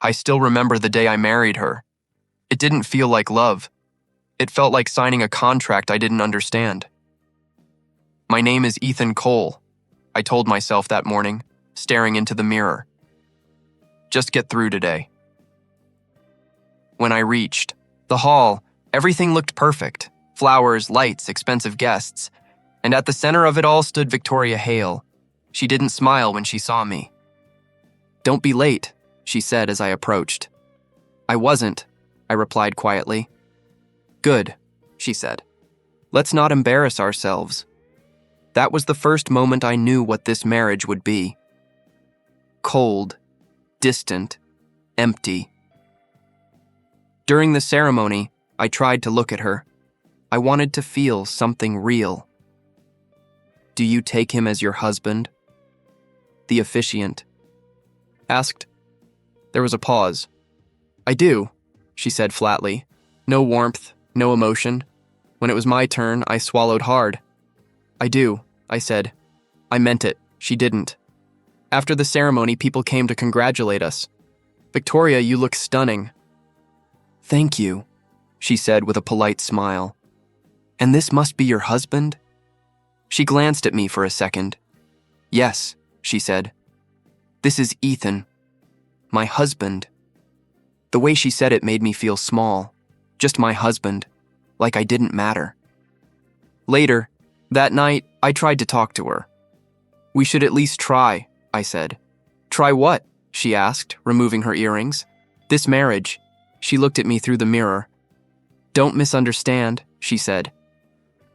I still remember the day I married her. It didn't feel like love. It felt like signing a contract I didn't understand. My name is Ethan Cole, I told myself that morning, staring into the mirror. Just get through today. When I reached the hall, everything looked perfect. Flowers, lights, expensive guests. And at the center of it all stood Victoria Hale. She didn't smile when she saw me. "Don't be late," she said as I approached. "I wasn't," I replied quietly. "Good," she said. "Let's not embarrass ourselves." That was the first moment I knew what this marriage would be. Cold, distant, empty. During the ceremony, I tried to look at her. I wanted to feel something real. "Do you take him as your husband?" the officiant asked. There was a pause. "I do," she said flatly. No warmth, no emotion. When it was my turn, I swallowed hard. "I do," I said. I meant it. She didn't. After the ceremony, people came to congratulate us. "Victoria, you look stunning." "Thank you," she said with a polite smile. "And this must be your husband?" She glanced at me for a second. "Yes," she said. "This is Ethan. My husband." The way she said it made me feel small. Just my husband. Like I didn't matter. Later, that night, I tried to talk to her. "We should at least try," I said. "Try what?" she asked, removing her earrings. "This marriage." She looked at me through the mirror. "Don't misunderstand," she said.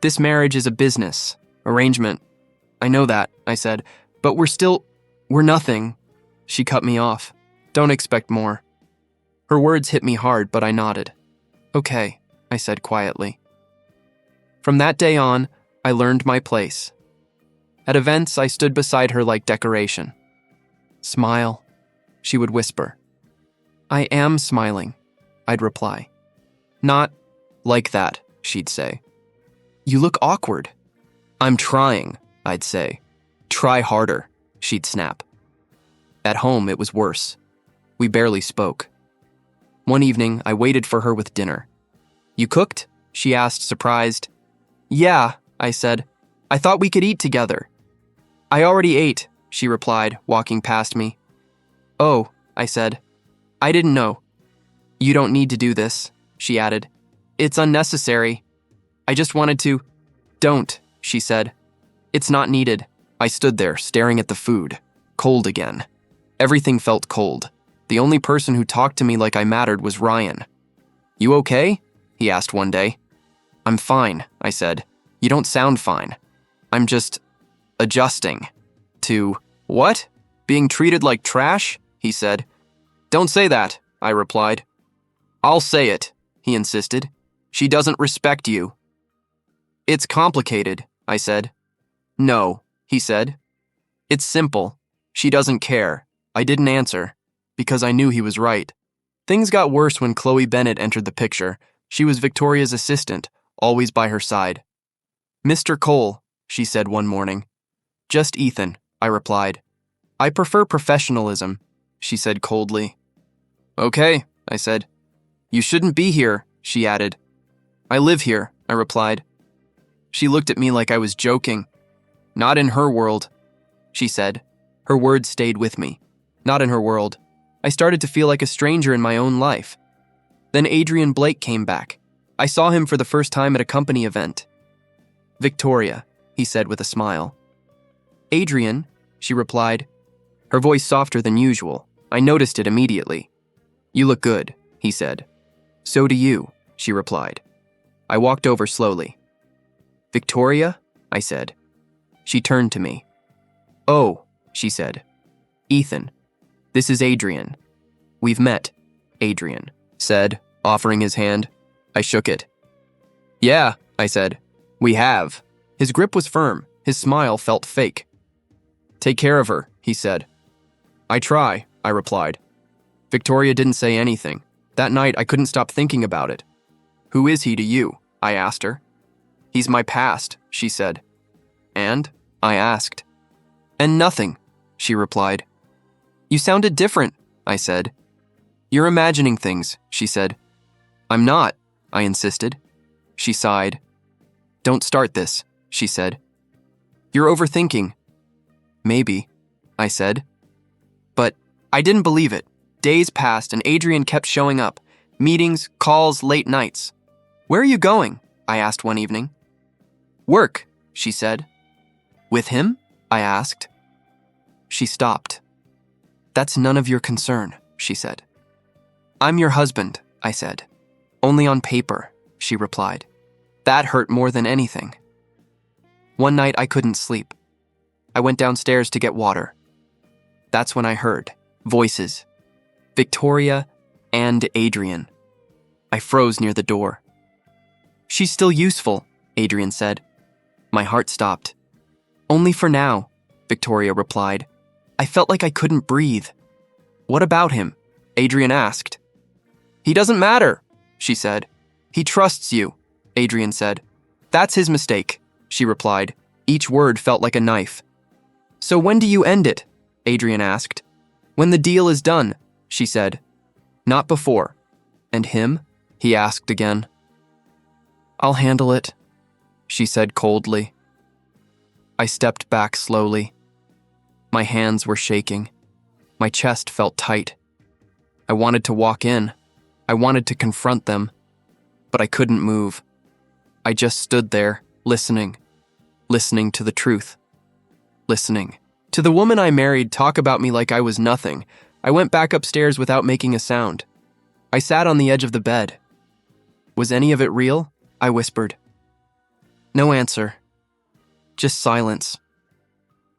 "This marriage is a business arrangement." "I know that," I said, "but we're nothing." She cut me off. "Don't expect more." Her words hit me hard, but I nodded. "Okay," I said quietly. From that day on, I learned my place. At events, I stood beside her like decoration. "Smile," she would whisper. "I am smiling," I'd reply. "Not like that," she'd say. "You look awkward." "I'm trying," I'd say. "Try harder," she'd snap. At home, it was worse. We barely spoke. One evening, I waited for her with dinner. "You cooked?" she asked, surprised. "Yeah," I said. "I thought we could eat together." "I already ate," she replied, walking past me. "Oh," I said. "I didn't know." "You don't need to do this," she added. "It's unnecessary. I just wanted to—" "Don't," she said. "It's not needed." I stood there, staring at the food. Cold again. Everything felt cold. The only person who talked to me like I mattered was Ryan. "You okay?" he asked one day. "I'm fine," I said. "You don't sound fine." "I'm just adjusting to—" "What? Being treated like trash?" he said. "Don't say that," I replied. "I'll say it," he insisted. "She doesn't respect you." "It's complicated," I said. "No," he said. "It's simple. She doesn't care." I didn't answer, because I knew he was right. Things got worse when Chloe Bennett entered the picture. She was Victoria's assistant, always by her side. "Mr. Cole," she said one morning. "Just Ethan," I replied. "I prefer professionalism," she said coldly. "Okay," I said. "You shouldn't be here," she added. "I live here," I replied. She looked at me like I was joking. "Not in her world," she said. Her words stayed with me. Not in her world. I started to feel like a stranger in my own life. Then Adrian Blake came back. I saw him for the first time at a company event. "Victoria," he said with a smile. "Adrian," she replied, her voice softer than usual. I noticed it immediately. "You look good," he said. "So do you," she replied. I walked over slowly. "Victoria?" I said. She turned to me. "Oh," she said. "Ethan, this is Adrian." "We've met," Adrian said, offering his hand. I shook it. "Yeah," I said. "We have." His grip was firm. His smile felt fake. "Take care of her," he said. "I try," I replied. Victoria didn't say anything. That night, I couldn't stop thinking about it. "Who is he to you?" I asked her. "He's my past," she said. "And?" I asked. "And nothing," she replied. "You sounded different," I said. You're imagining things, she said. I'm not, I insisted. She sighed. Don't start this, she said. You're overthinking. Maybe, I said. But I didn't believe it. Days passed and Adrian kept showing up. Meetings, calls, late nights. Where are you going? I asked one evening. Work, she said. With him? I asked. She stopped. That's none of your concern, she said. I'm your husband, I said. Only on paper, she replied. That hurt more than anything. One night I couldn't sleep. I went downstairs to get water. That's when I heard voices. Victoria and Adrian. I froze near the door. She's still useful, Adrian said. My heart stopped. Only for now, Victoria replied. I felt like I couldn't breathe. What about him? Adrian asked. He doesn't matter, she said. He trusts you, Adrian said. That's his mistake, she replied. Each word felt like a knife. So when do you end it? Adrian asked. When the deal is done, she said. Not before. And him? He asked again. I'll handle it, she said coldly. I stepped back slowly. My hands were shaking. My chest felt tight. I wanted to walk in. I wanted to confront them, but I couldn't move. I just stood there, listening to the truth, listening to the woman I married talk about me like I was nothing. I went back upstairs without making a sound. I sat on the edge of the bed. Was any of it real? I whispered. No answer. Just silence.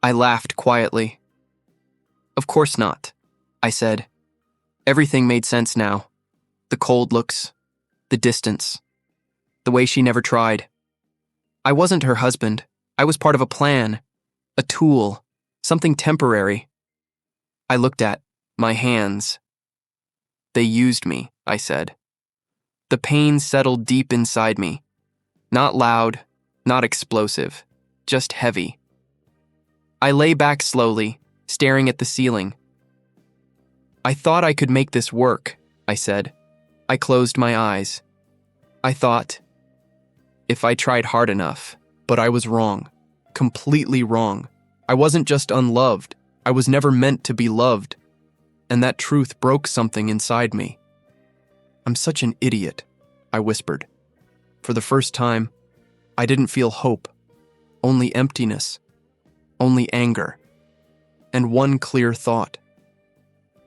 I laughed quietly. Of course not, I said. Everything made sense now. The cold looks, the distance, the way she never tried. I wasn't her husband. I was part of a plan, a tool, something temporary. I looked at my hands. They used me, I said. The pain settled deep inside me. Not loud, not explosive, just heavy. I lay back slowly, staring at the ceiling. I thought I could make this work, I said. I closed my eyes. I thought, if I tried hard enough, but I was wrong, completely wrong. I wasn't just unloved, I was never meant to be loved. And that truth broke something inside me. I'm such an idiot, I whispered. For the first time, I didn't feel hope, only emptiness, only anger, and one clear thought.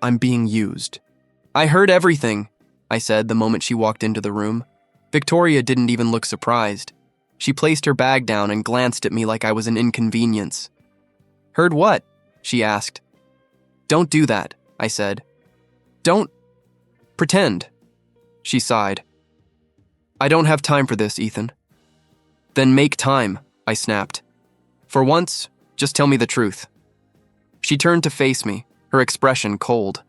I'm being used. I heard everything, I said the moment she walked into the room. Victoria didn't even look surprised. She placed her bag down and glanced at me like I was an inconvenience. Heard what? She asked. Don't do that, I said. Don't pretend. She sighed. I don't have time for this, Ethan. Then make time, I snapped. For once, just tell me the truth. She turned to face me, her expression cold.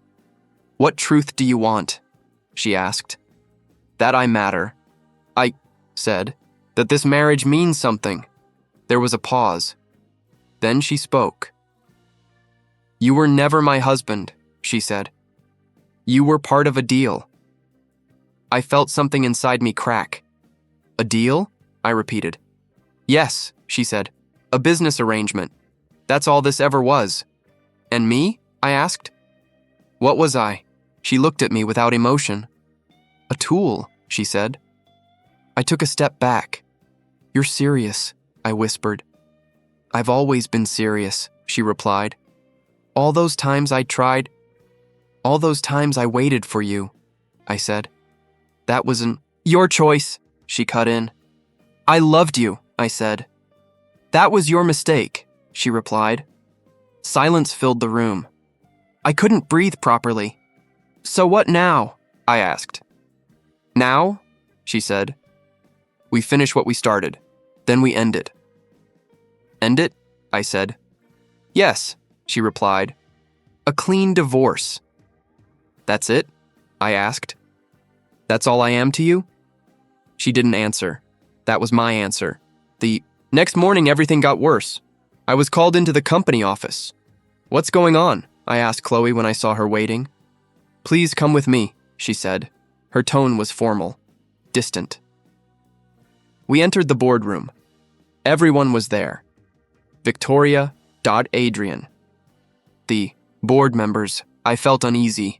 What truth do you want? She asked. That I matter. I said. That this marriage means something. There was a pause. Then she spoke. You were never my husband, she said. You were part of a deal. I felt something inside me crack. A deal? I repeated. Yes, she said. A business arrangement. That's all this ever was. And me? I asked. What was I? She looked at me without emotion. A tool, she said. I took a step back. You're serious, I whispered. I've always been serious, she replied. All those times I tried, all those times I waited for you, I said. That wasn't your choice, she cut in. I loved you, I said. That was your mistake, she replied. Silence filled the room. I couldn't breathe properly. So what now? I asked. Now? She said. We finish what we started. Then we end it. End it? I said. Yes, she replied. A clean divorce. That's it? I asked. That's all I am to you? She didn't answer. That was my answer. The next morning, everything got worse. I was called into the company office. What's going on? I asked Chloe when I saw her waiting. Please come with me, she said. Her tone was formal, distant. We entered the boardroom. Everyone was there. Victoria, Adrian. The board members. I felt uneasy.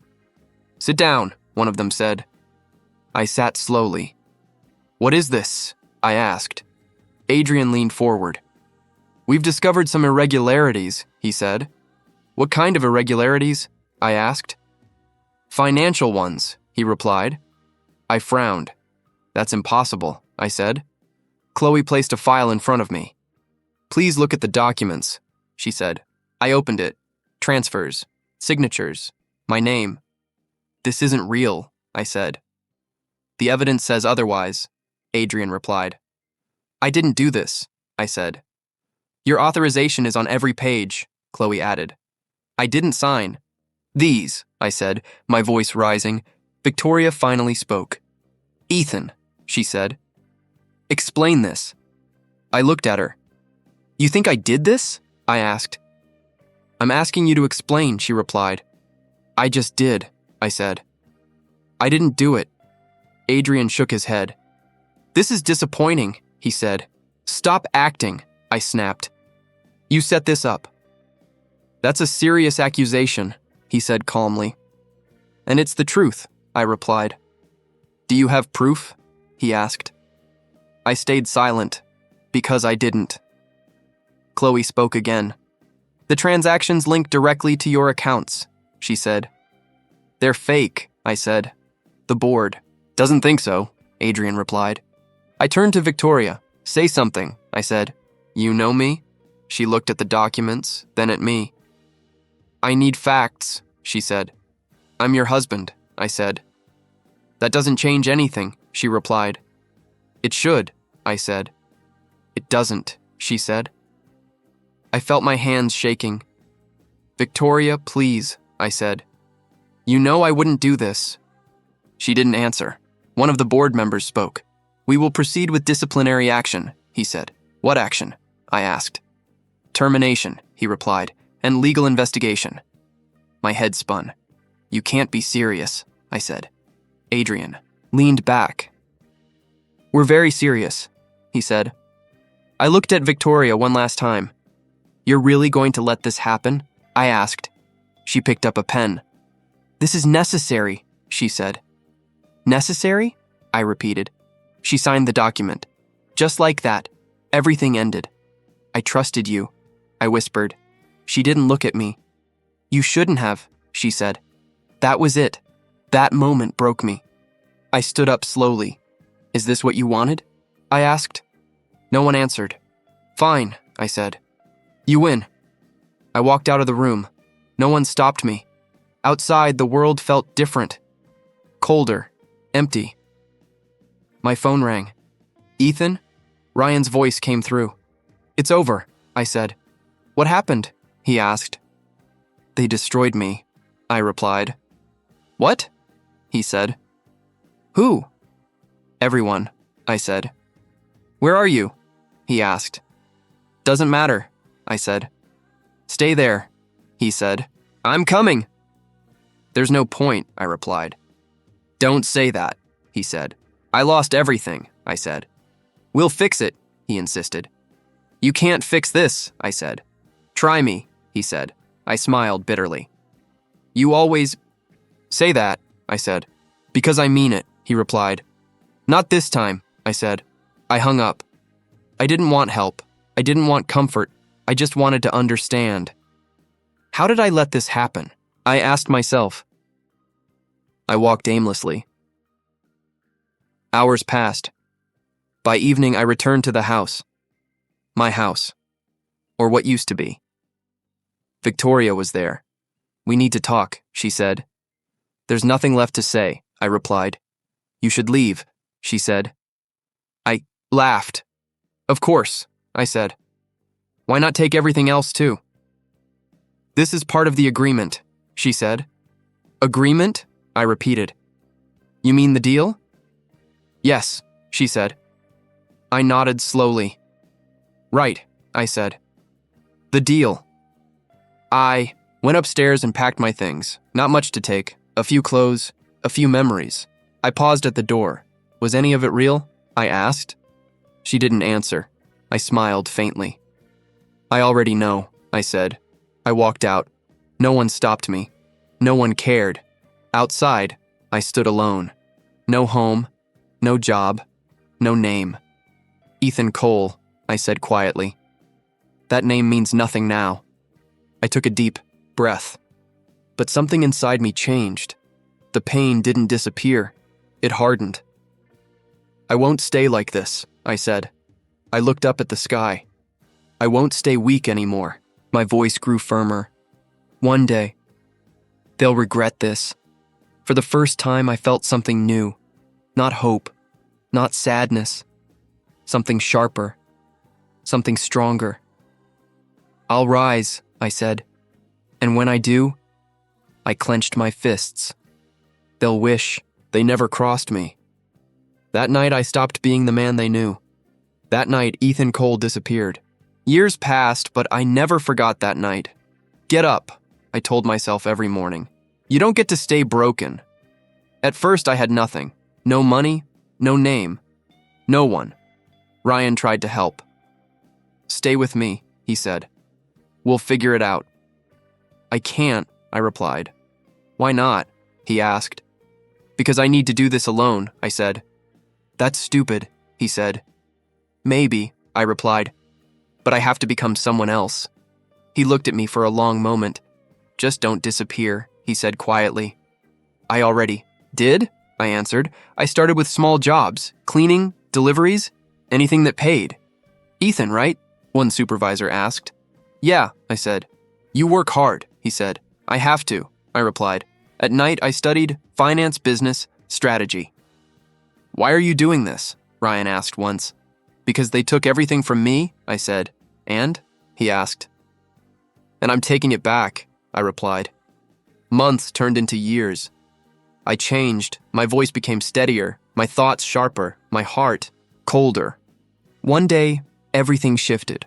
Sit down, one of them said. I sat slowly. What is this? I asked. Adrian leaned forward. We've discovered some irregularities, he said. What kind of irregularities? I asked. Financial ones, he replied. I frowned. That's impossible, I said. Chloe placed a file in front of me. Please look at the documents, she said. I opened it. Transfers, signatures, my name. This isn't real, I said. The evidence says otherwise, Adrian replied. I didn't do this, I said. Your authorization is on every page, Chloe added. I didn't sign. These, I said, my voice rising. Victoria finally spoke. Ethan, she said. Explain this. I looked at her. You think I did this? I asked. I'm asking you to explain, she replied. I just did, I said. I didn't do it. Adrian shook his head. This is disappointing, he said. Stop acting, I snapped. You set this up. That's a serious accusation, he said calmly. And it's the truth, I replied. Do you have proof? He asked. I stayed silent, because I didn't. Chloe spoke again. The transactions link directly to your accounts, she said. They're fake, I said. The board. Doesn't think so, Adrian replied. I turned to Victoria. Say something, I said. You know me? She looked at the documents, then at me. I need facts, she said. I'm your husband, I said. That doesn't change anything, she replied. It should, I said. It doesn't, she said. I felt my hands shaking. Victoria, please, I said. You know I wouldn't do this. She didn't answer. One of the board members spoke. We will proceed with disciplinary action, he said. What action? I asked. Termination, he replied, and legal investigation. My head spun. You can't be serious, I said. Adrian leaned back. We're very serious, he said. I looked at Victoria one last time. You're really going to let this happen? I asked. She picked up a pen. This is necessary, she said. Necessary? I repeated. She signed the document. Just like that, everything ended. I trusted you, I whispered. She didn't look at me. You shouldn't have, she said. That was it. That moment broke me. I stood up slowly. Is this what you wanted? I asked. No one answered. Fine, I said. You win. I walked out of the room. No one stopped me. Outside, the world felt different. Colder. Empty. My phone rang. Ethan? Ryan's voice came through. It's over, I said. What happened? He asked. They destroyed me, I replied. What? He said. Who? Everyone, I said. Where are you? He asked. Doesn't matter, I said. Stay there, he said. I'm coming. There's no point, I replied. Don't say that, he said. I lost everything, I said. We'll fix it, he insisted. You can't fix this, I said. Try me, he said. I smiled bitterly. You always say that, I said. Because I mean it, he replied. Not this time, I said. I hung up. I didn't want help. I didn't want comfort. I just wanted to understand. How did I let this happen? I asked myself. I walked aimlessly. Hours passed. By evening, I returned to the house. My house. Or what used to be. Victoria was there. We need to talk, she said. There's nothing left to say, I replied. You should leave, she said. I laughed. Of course, I said. Why not take everything else too? This is part of the agreement, she said. Agreement? I repeated. You mean the deal? Yes, she said. I nodded slowly. Right, I said. The deal. I went upstairs and packed my things. Not much to take. A few clothes, a few memories. I paused at the door. Was any of it real? I asked. She didn't answer. I smiled faintly. I already know, I said. I walked out. No one stopped me. No one cared. Outside, I stood alone. No home, no job, no name. Ethan Cole, I said quietly. That name means nothing now. I took a deep breath. But something inside me changed. The pain didn't disappear. It hardened. I won't stay like this, I said. I looked up at the sky. I won't stay weak anymore. My voice grew firmer. One day, they'll regret this. For the first time, I felt something new. Not hope, not sadness. Something sharper. Something stronger. I'll rise, I said. And when I do, I clenched my fists. They'll wish they never crossed me. That night, I stopped being the man they knew. That night, Ethan Cole disappeared. Years passed, but I never forgot that night. Get up, I told myself every morning. You don't get to stay broken. At first, I had nothing. No money, no name, no one. Ryan tried to help. Stay with me, he said. We'll figure it out. I can't, I replied. Why not? He asked. Because I need to do this alone, I said. That's stupid, he said. Maybe, I replied. But I have to become someone else. He looked at me for a long moment. Just don't disappear, he said quietly. I already did, I answered. I started with small jobs, cleaning, deliveries, anything that paid. Ethan, right? One supervisor asked. Yeah, I said. You work hard, he said. I have to, I replied. At night, I studied finance, business, strategy. Why are you doing this? Ryan asked once. Because they took everything from me, I said. And? He asked. And I'm taking it back, I replied. Months turned into years. I changed. My voice became steadier, my thoughts sharper, my heart colder. One day, everything shifted.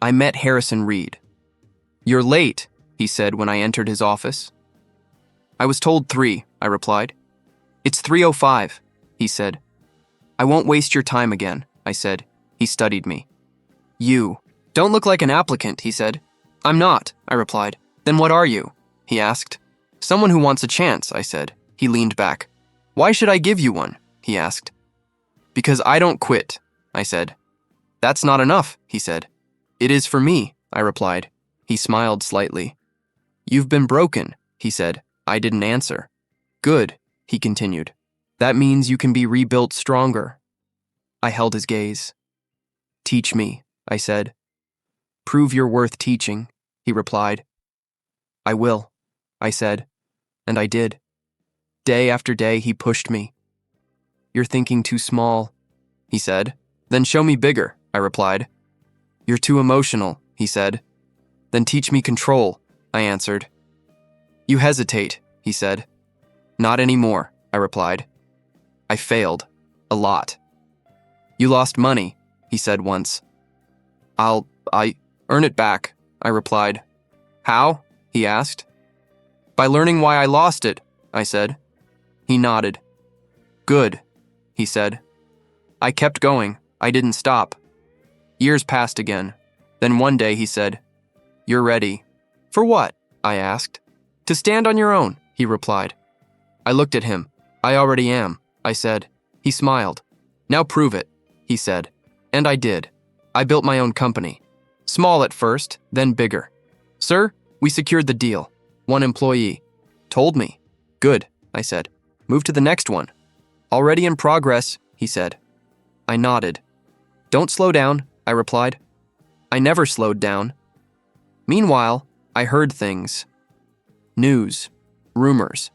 I met Harrison Reed. You're late, he said when I entered his office. I was told 3, I replied. It's 3:05, he said. I won't waste your time again, I said. He studied me. You don't look like an applicant, he said. I'm not, I replied. Then what are you? He asked. Someone who wants a chance, I said. He leaned back. Why should I give you one? He asked. Because I don't quit, I said. That's not enough, he said. It is for me, I replied. He smiled slightly. You've been broken, he said. I didn't answer. Good, he continued. That means you can be rebuilt stronger. I held his gaze. Teach me, I said. Prove you're worth teaching, he replied. I will, I said, and I did. Day after day, he pushed me. You're thinking too small, he said. Then show me bigger, I replied. You're too emotional, he said. Then teach me control, I answered. You hesitate, he said. Not anymore, I replied. I failed. A lot. You lost money, he said once. I earn it back, I replied. How? He asked. By learning why I lost it, I said. He nodded. Good, he said. I kept going. I didn't stop. Years passed again. Then one day he said, You're ready. For what? I asked. To stand on your own, he replied. I looked at him. I already am, I said. He smiled. Now prove it, he said. And I did. I built my own company. Small at first, then bigger. Sir, we secured the deal. 1 employee. Told me. Good, I said. Move to the next one. Already in progress, he said. I nodded. Don't slow down, I replied. I never slowed down. Meanwhile, I heard things. News. Rumors.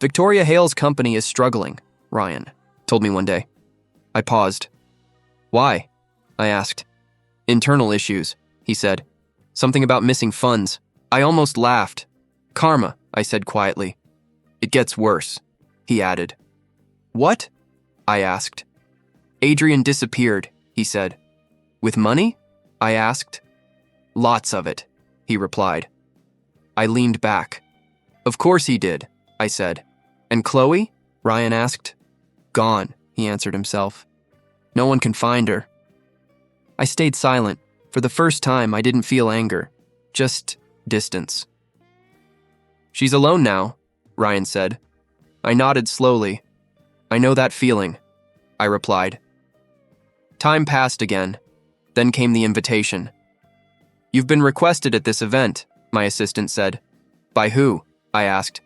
Victoria Hale's company is struggling, Ryan told me one day. I paused. Why? I asked. Internal issues, he said. Something about missing funds. I almost laughed. Karma, I said quietly. It gets worse, he added. What? I asked. Adrian disappeared, he said. With money? I asked. Lots of it, he replied. I leaned back. Of course he did, I said. And Chloe? Ryan asked. Gone, he answered himself. No one can find her. I stayed silent. For the first time, I didn't feel anger, just distance. She's alone now, Ryan said. I nodded slowly. I know that feeling, I replied. Time passed again. Then came the invitation. You've been requested at this event, my assistant said. By who? I asked.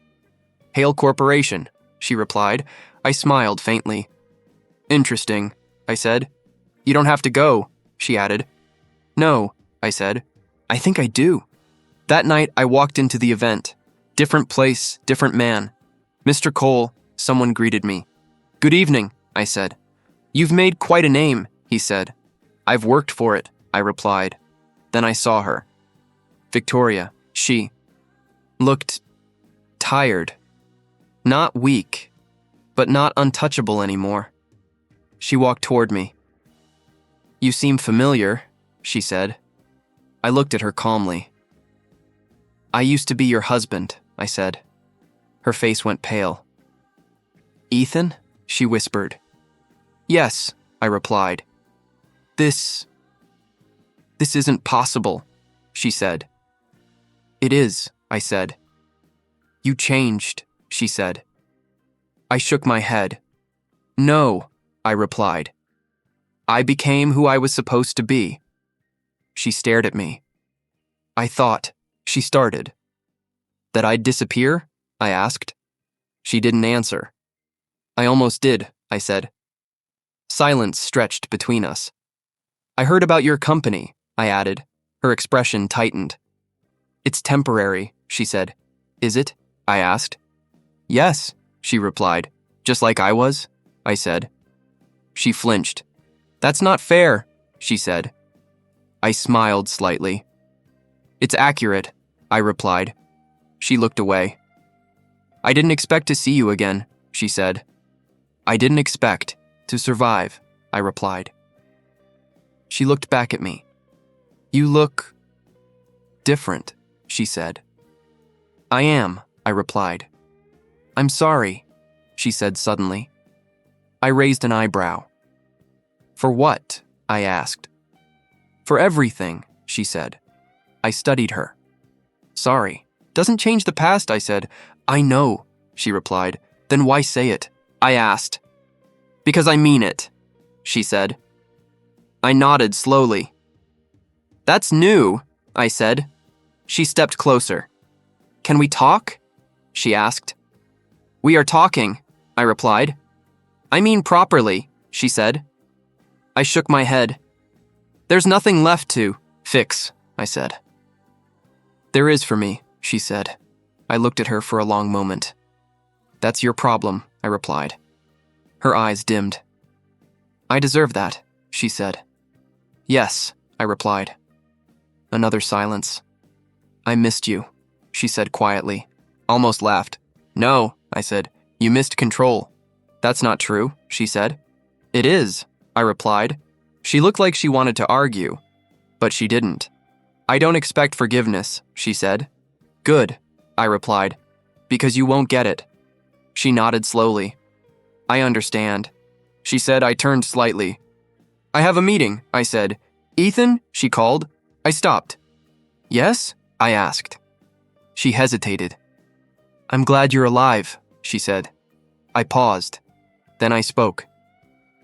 Hale Corporation, she replied. I smiled faintly. Interesting, I said. You don't have to go, she added. No, I said. I think I do. That night, I walked into the event. Different place, different man. Mr. Cole, someone greeted me. Good evening, I said. You've made quite a name, he said. I've worked for it, I replied. Then I saw her. Victoria, she looked tired. Not weak, but not untouchable anymore. She walked toward me. You seem familiar, she said. I looked at her calmly. I used to be your husband, I said. Her face went pale. Ethan? She whispered. Yes, I replied. This isn't possible, she said. It is, I said. You changed, she said. I shook my head. No, I replied. I became who I was supposed to be. She stared at me. I thought, she started. That I'd disappear? I asked. She didn't answer. I almost did, I said. Silence stretched between us. I heard about your company, I added. Her expression tightened. It's temporary, she said. Is it? I asked. Yes, she replied. Just like I was? I said. She flinched. That's not fair, she said. I smiled slightly. It's accurate, I replied. She looked away. I didn't expect to see you again, she said. I didn't expect to survive, I replied. She looked back at me. You look different, she said. I am, I replied. I'm sorry, she said suddenly. I raised an eyebrow. For what? I asked. For everything, she said. I studied her. Sorry. Doesn't change the past, I said. I know, she replied. Then why say it? I asked. Because I mean it, she said. I nodded slowly. That's new, I said. She stepped closer. Can we talk? She asked. We are talking, I replied. I mean properly, she said. I shook my head. There's nothing left to fix, I said. There is for me, she said. I looked at her for a long moment. That's your problem, I replied. Her eyes dimmed. I deserve that, she said. Yes, I replied. Another silence. I missed you, she said quietly. Almost laughed. No, I said. You missed control. That's not true, she said. It is, I replied. She looked like she wanted to argue, but she didn't. I don't expect forgiveness, she said. Good, I replied, because you won't get it. She nodded slowly. I understand. She said. I turned slightly. I have a meeting, I said. Ethan, she called. I stopped. Yes? I asked. She hesitated. I'm glad you're alive, she said. I paused. Then I spoke.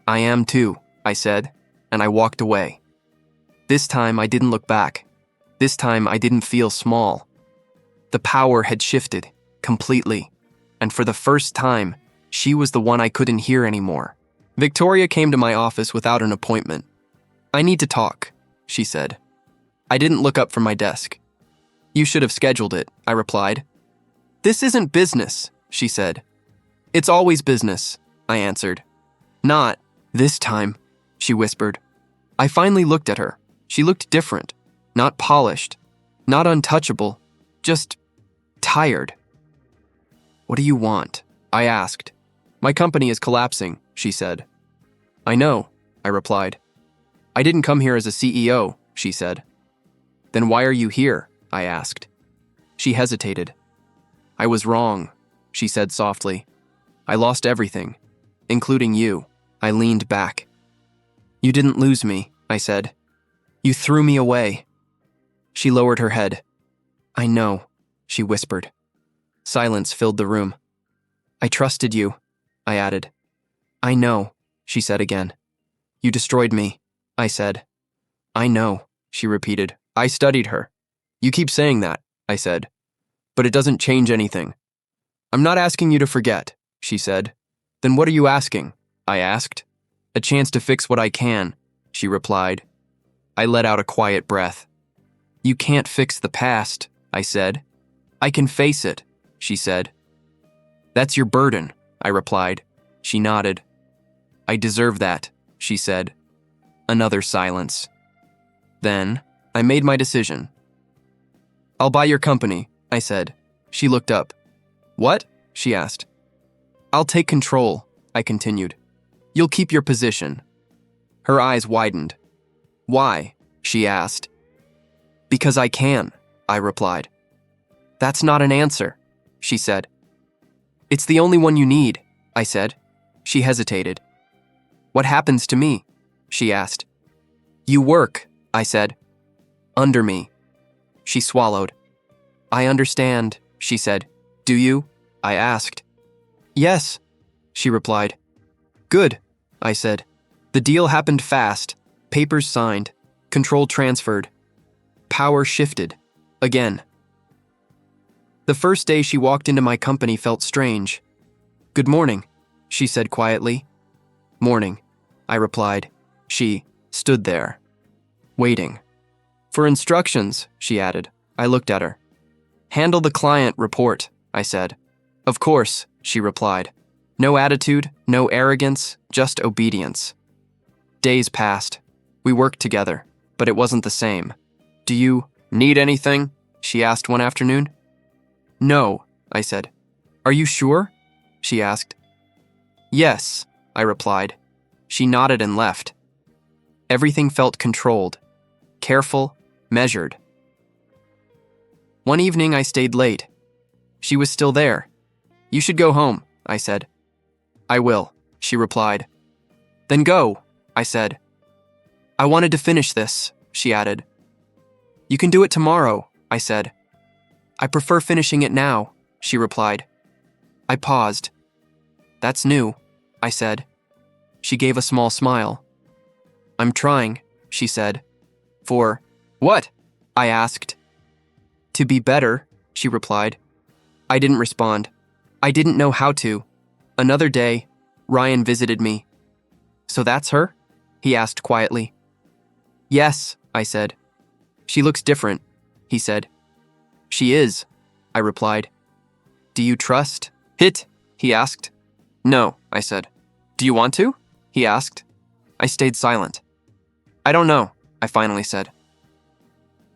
I am too, I said, and I walked away. This time I didn't look back. This time I didn't feel small. The power had shifted, completely, and for the first time, she was the one I couldn't hear anymore. Victoria came to my office without an appointment. I need to talk, she said. I didn't look up from my desk. You should have scheduled it, I replied. This isn't business, she said. It's always business, I answered. Not this time, she whispered. I finally looked at her. She looked different, not polished, not untouchable, just tired. What do you want? I asked. My company is collapsing, she said. I know, I replied. I didn't come here as a CEO, she said. Then why are you here? I asked. She hesitated. I was wrong. she said softly. I lost everything, including you. I leaned back. You didn't lose me, I said. You threw me away. She lowered her head. I know, she whispered. Silence filled the room. I trusted you, I added. I know, she said again. You destroyed me, I said. I know, she repeated. I studied her. You keep saying that, I said. But it doesn't change anything. I'm not asking you to forget, she said. Then what are you asking? I asked. A chance to fix what I can, she replied. I let out a quiet breath. You can't fix the past, I said. I can face it, she said. That's your burden, I replied. She nodded. I deserve that, she said. Another silence. Then, I made my decision. I'll buy your company, I said. She looked up. What? She asked. I'll take control, I continued. You'll keep your position. Her eyes widened. Why? She asked. Because I can, I replied. That's not an answer, she said. It's the only one you need, I said. She hesitated. What happens to me? She asked. You work, I said. Under me. She swallowed. I understand, she said. Do you? I asked. Yes, she replied. Good, I said. The deal happened fast. Papers signed. Control transferred. Power shifted. Again. The first day she walked into my company felt strange. Good morning, she said quietly. Morning, I replied. She stood there, waiting. For instructions, she added. I looked at her. Handle the client report, I said. Of course, she replied. No attitude, no arrogance, just obedience. Days passed. We worked together, but it wasn't the same. Do you need anything? She asked one afternoon. No, I said. Are you sure? She asked. Yes, I replied. She nodded and left. Everything felt controlled, careful, measured. One evening I stayed late. She was still there. You should go home, I said. I will, she replied. Then go, I said. I wanted to finish this, she added. You can do it tomorrow, I said. I prefer finishing it now, she replied. I paused. That's new, I said. She gave a small smile. I'm trying, she said. For what? I asked. To be better, she replied. I didn't respond. I didn't know how to. Another day, Ryan visited me. So that's her? He asked quietly. Yes, I said. She looks different, he said. She is, I replied. Do you trust? Hit, he asked. No, I said. Do you want to? He asked. I stayed silent. I don't know, I finally said.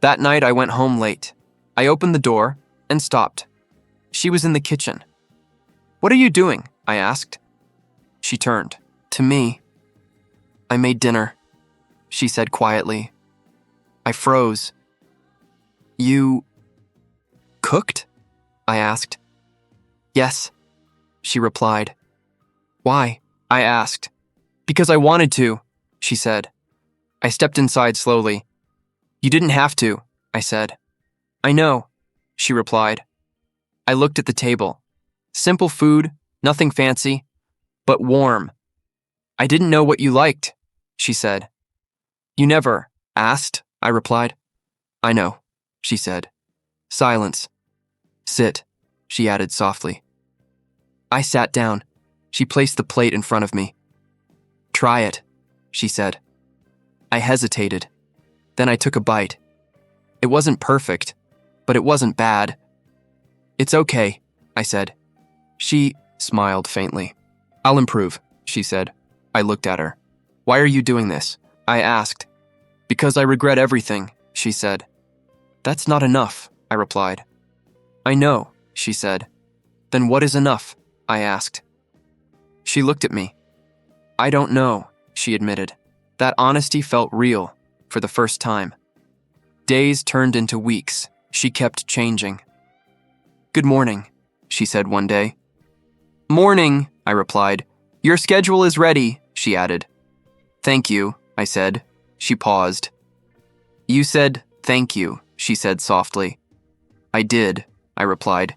That night I went home late. I opened the door and stopped. She was in the kitchen. What are you doing? I asked. She turned to me. I made dinner, she said quietly. I froze. You cooked? I asked. Yes, she replied. Why? I asked. Because I wanted to, she said. I stepped inside slowly. You didn't have to, I said. I know, she replied. I looked at the table. Simple food, nothing fancy, but warm. I didn't know what you liked, she said. You never asked, I replied. I know, she said. Silence. Sit, she added softly. I sat down. She placed the plate in front of me. Try it, she said. I hesitated. Then I took a bite. It wasn't perfect, but it wasn't bad. It's okay, I said. She smiled faintly. I'll improve, she said. I looked at her. Why are you doing this? I asked. Because I regret everything, she said. That's not enough, I replied. I know, she said. Then what is enough? I asked. She looked at me. I don't know, she admitted. That honesty felt real for the first time. Days turned into weeks. She kept changing. Good morning, she said one day. Morning, I replied. Your schedule is ready, she added. Thank you, I said. She paused. You said thank you, she said softly. I did, I replied.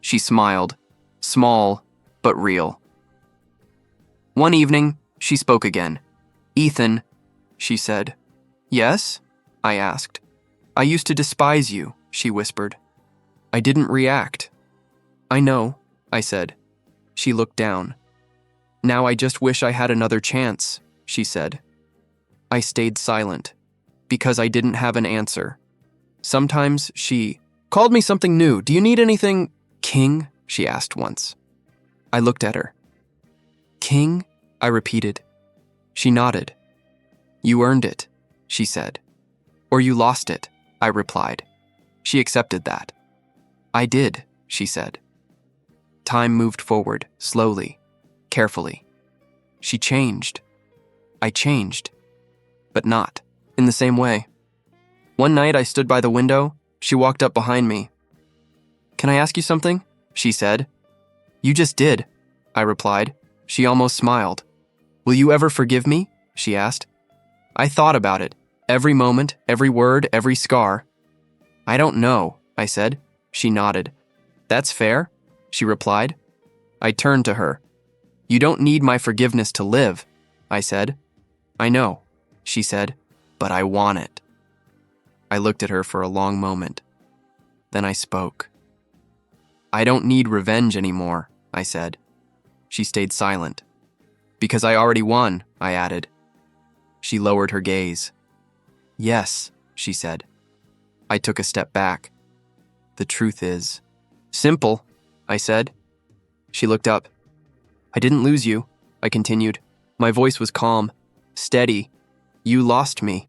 She smiled, small but real. One evening, she spoke again. Ethan, she said. Yes? I asked. I used to despise you, she whispered. I didn't react. I know, I said. She looked down. Now I just wish I had another chance, she said. I stayed silent, because I didn't have an answer. Sometimes she called me something new. Do you need anything, King? She asked once. I looked at her. King? I repeated. She nodded. You earned it, she said. Or you lost it, I replied. She accepted that. I did, she said. Time moved forward, slowly, carefully. She changed. I changed, but not in the same way. One night I stood by the window. She walked up behind me. Can I ask you something? She said. You just did, I replied. She almost smiled. Will you ever forgive me? She asked. I thought about it. Every moment, every word, every scar. I don't know, I said. She nodded. That's fair, she replied. I turned to her. You don't need my forgiveness to live, I said. I know, she said, but I want it. I looked at her for a long moment. Then I spoke. I don't need revenge anymore, I said. She stayed silent. Because I already won, I added. She lowered her gaze. Yes, she said. I took a step back. The truth is simple, I said. She looked up. I didn't lose you, I continued. My voice was calm, steady. You lost me.